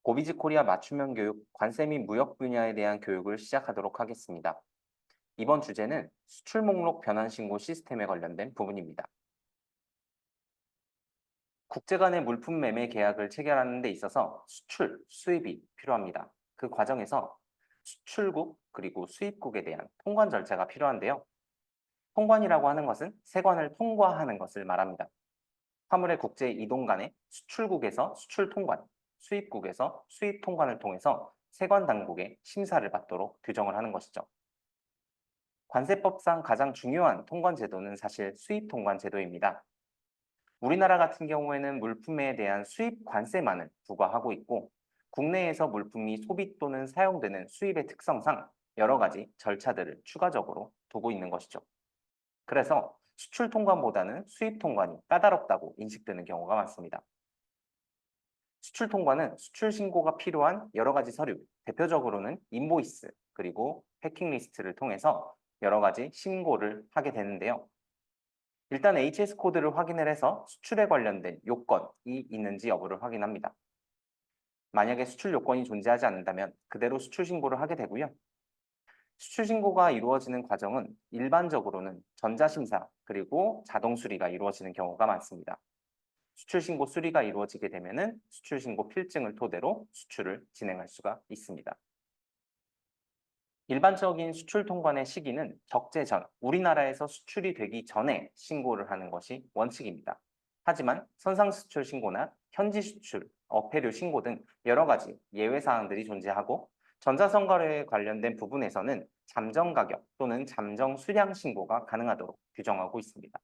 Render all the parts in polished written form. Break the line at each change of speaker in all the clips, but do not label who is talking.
고비즈 코리아 맞춤형 교육, 관세 및 무역 분야에 대한 교육을 시작하도록 하겠습니다. 이번 주제는 수출 목록 변환 신고 시스템에 관련된 부분입니다. 국제 간의 물품 매매 계약을 체결하는 데 있어서 수출, 수입이 필요합니다. 그 과정에서 수출국 그리고 수입국에 대한 통관 절차가 필요한데요. 통관이라고 하는 것은 세관을 통과하는 것을 말합니다. 화물의 국제 이동 간에 수출국에서 수출 통관, 수입국에서 수입 통관을 통해서 세관 당국의 심사를 받도록 규정을 하는 것이죠. 관세법상 가장 중요한 통관 제도는 사실 수입 통관 제도입니다. 우리나라 같은 경우에는 물품에 대한 수입 관세만을 부과하고 있고, 국내에서 물품이 소비 또는 사용되는 수입의 특성상 여러 가지 절차들을 추가적으로 두고 있는 것이죠. 그래서 수출 통관보다는 수입 통관이 까다롭다고 인식되는 경우가 많습니다. 수출 통관은 수출 신고가 필요한 여러 가지 서류, 대표적으로는 인보이스, 그리고 패킹 리스트를 통해서 여러 가지 신고를 하게 되는데요. 일단 HS 코드를 확인을 해서 수출에 관련된 요건이 있는지 여부를 확인합니다. 만약에 수출 요건이 존재하지 않는다면 그대로 수출 신고를 하게 되고요. 수출 신고가 이루어지는 과정은 일반적으로는 전자심사 그리고 자동 수리가 이루어지는 경우가 많습니다. 수출 신고 수리가 이루어지게 되면은 수출 신고 필증을 토대로 수출을 진행할 수가 있습니다. 일반적인 수출 통관의 시기는 적재 전, 우리나라에서 수출이 되기 전에 신고를 하는 것이 원칙입니다. 하지만 선상 수출 신고나 현지 수출, 어패류 신고 등 여러 가지 예외 사항들이 존재하고 전자선거에 관련된 부분에서는 잠정 가격 또는 잠정 수량 신고가 가능하도록 규정하고 있습니다.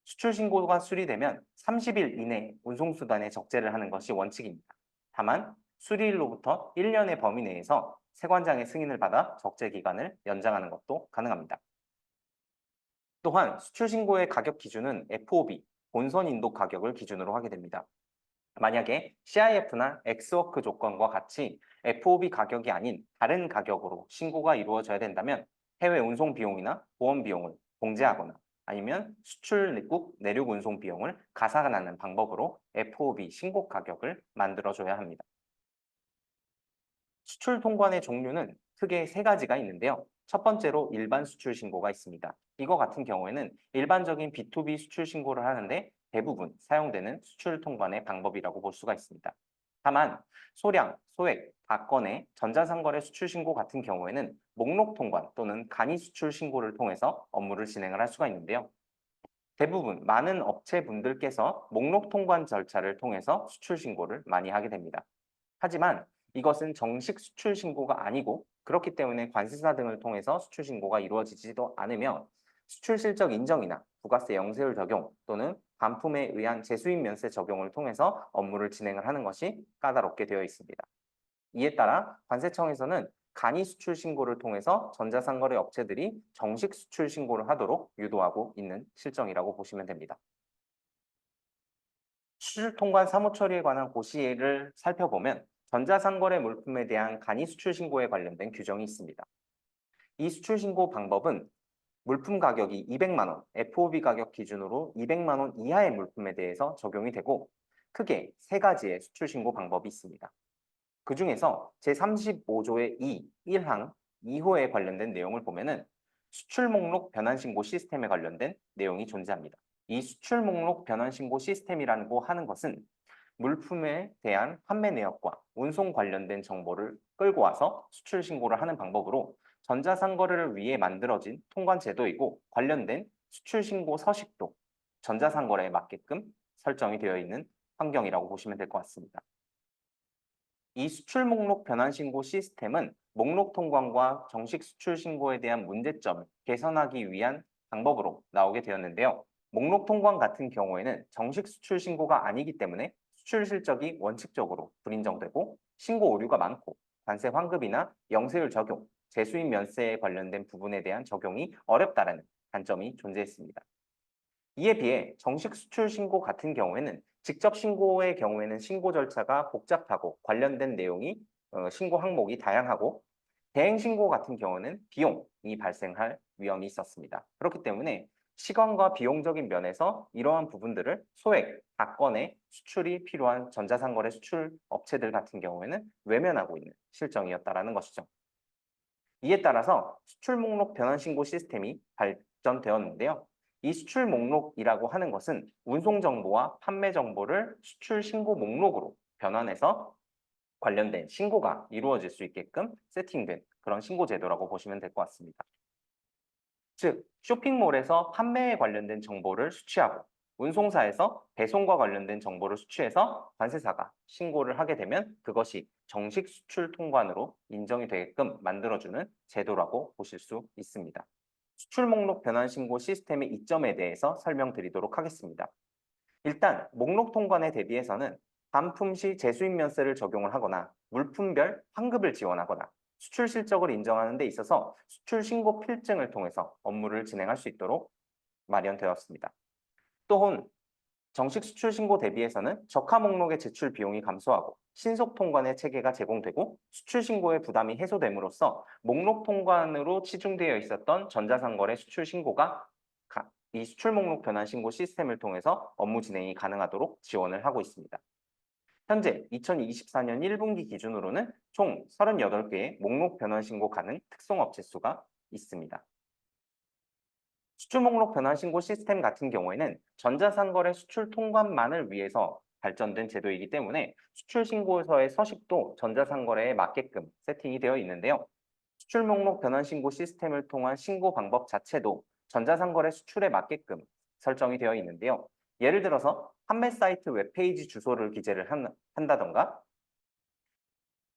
수출 신고가 수리되면 30일 이내 운송수단에 적재를 하는 것이 원칙입니다. 다만 수리일로부터 1년의 범위 내에서 세관장의 승인을 받아 적재 기간을 연장하는 것도 가능합니다. 또한 수출 신고의 가격 기준은 FOB, 본선 인도 가격을 기준으로 하게 됩니다. 만약에 CIF나 엑스워크 조건과 같이 FOB 가격이 아닌 다른 가격으로 신고가 이루어져야 된다면 해외 운송 비용이나 보험 비용을 공제하거나 아니면 수출국 내륙 운송 비용을 가산하는 방법으로 FOB 신고 가격을 만들어줘야 합니다. 수출 통관의 종류는 크게 세 가지가 있는데요. 첫 번째로 일반 수출 신고가 있습니다. 이거 같은 경우에는 일반적인 B2B 수출 신고를 하는데 대부분 사용되는 수출 통관의 방법이라고 볼 수가 있습니다. 다만 소량, 소액, 다건의 전자상거래 수출 신고 같은 경우에는 목록 통관 또는 간이 수출 신고를 통해서 업무를 진행을 할 수가 있는데요. 대부분 많은 업체분들께서 목록 통관 절차를 통해서 수출 신고를 많이 하게 됩니다. 하지만 이것은 정식 수출 신고가 아니고 그렇기 때문에 관세사 등을 통해서 수출 신고가 이루어지지도 않으며 수출 실적 인정이나 부가세 영세율 적용 또는 반품에 의한 재수입 면세 적용을 통해서 업무를 진행을 하는 것이 까다롭게 되어 있습니다. 이에 따라 관세청에서는 간이 수출 신고를 통해서 전자상거래 업체들이 정식 수출 신고를 하도록 유도하고 있는 실정이라고 보시면 됩니다. 수출 통관 사무 처리에 관한 고시를 살펴보면 전자상거래 물품에 대한 간이 수출 신고에 관련된 규정이 있습니다. 이 수출 신고 방법은 물품 가격이 200만 원, FOB 가격 기준으로 200만 원 이하의 물품에 대해서 적용이 되고 크게 세 가지의 수출 신고 방법이 있습니다. 그 중에서 제35조의 2, 1항, 2호에 관련된 내용을 보면은 수출 목록 변환 신고 시스템에 관련된 내용이 존재합니다. 이 수출 목록 변환 신고 시스템이라고 하는 것은 물품에 대한 판매 내역과 운송 관련된 정보를 끌고 와서 수출 신고를 하는 방법으로 전자상거래를 위해 만들어진 통관 제도이고 관련된 수출 신고 서식도 전자상거래에 맞게끔 설정이 되어 있는 환경이라고 보시면 될 것 같습니다. 이 수출 목록 변환 신고 시스템은 목록 통관과 정식 수출 신고에 대한 문제점을 개선하기 위한 방법으로 나오게 되었는데요. 목록 통관 같은 경우에는 정식 수출 신고가 아니기 때문에 수출 실적이 원칙적으로 불인정되고 신고 오류가 많고 관세 환급이나 영세율 적용, 재수입 면세에 관련된 부분에 대한 적용이 어렵다는 단점이 존재했습니다. 이에 비해 정식 수출 신고 같은 경우에는 직접 신고의 경우에는 신고 절차가 복잡하고 관련된 내용이 신고 항목이 다양하고 대행 신고 같은 경우는 비용이 발생할 위험이 있었습니다. 그렇기 때문에 시간과 비용적인 면에서 이러한 부분들을 소액, 다건의 수출이 필요한 전자상거래 수출 업체들 같은 경우에는 외면하고 있는 실정이었다라는 것이죠. 이에 따라서 수출 목록 변환 신고 시스템이 발전되었는데요. 이 수출 목록이라고 하는 것은 운송 정보와 판매 정보를 수출 신고 목록으로 변환해서 관련된 신고가 이루어질 수 있게끔 세팅된 그런 신고 제도라고 보시면 될 것 같습니다. 즉, 쇼핑몰에서 판매에 관련된 정보를 수취하고 운송사에서 배송과 관련된 정보를 수취해서 관세사가 신고를 하게 되면 그것이 정식 수출 통관으로 인정이 되게끔 만들어주는 제도라고 보실 수 있습니다. 수출 목록 변환 신고 시스템의 이점에 대해서 설명드리도록 하겠습니다. 일단 목록 통관에 대비해서는 반품 시 재수입 면세를 적용을 하거나 물품별 환급을 지원하거나 수출 실적을 인정하는 데 있어서 수출 신고 필증을 통해서 업무를 진행할 수 있도록 마련되었습니다. 또한 정식 수출 신고 대비해서는 적하 목록의 제출 비용이 감소하고 신속 통관의 체계가 제공되고 수출 신고의 부담이 해소됨으로써 목록 통관으로 치중되어 있었던 전자상거래 수출 신고가 이 수출 목록 변환 신고 시스템을 통해서 업무 진행이 가능하도록 지원을 하고 있습니다. 현재 2024년 1분기 기준으로는 총 38개의 목록 변환 신고 가능 특송업체 수가 있습니다. 수출 목록 변환 신고 시스템 같은 경우에는 전자상거래 수출 통관만을 위해서 발전된 제도이기 때문에 수출 신고서의 서식도 전자상거래에 맞게끔 세팅이 되어 있는데요. 수출 목록 변환 신고 시스템을 통한 신고 방법 자체도 전자상거래 수출에 맞게끔 설정이 되어 있는데요. 예를 들어서 판매 사이트 웹페이지 주소를 기재를 한다던가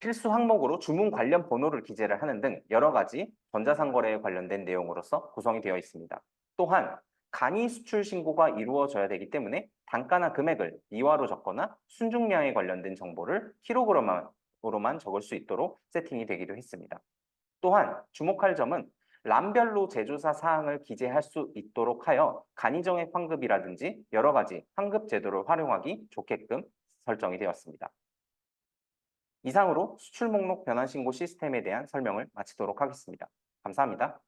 필수 항목으로 주문 관련 번호를 기재를 하는 등 여러 가지 전자상거래에 관련된 내용으로서 구성이 되어 있습니다. 또한 간이 수출 신고가 이루어져야 되기 때문에 단가나 금액을 미화로 적거나 순중량에 관련된 정보를 킬로그램으로만 적을 수 있도록 세팅이 되기도 했습니다. 또한 주목할 점은 람별로 제조사 사항을 기재할 수 있도록 하여 간이정액 환급이라든지 여러 가지 환급 제도를 활용하기 좋게끔 설정이 되었습니다. 이상으로 수출 목록 변환 신고 시스템에 대한 설명을 마치도록 하겠습니다. 감사합니다.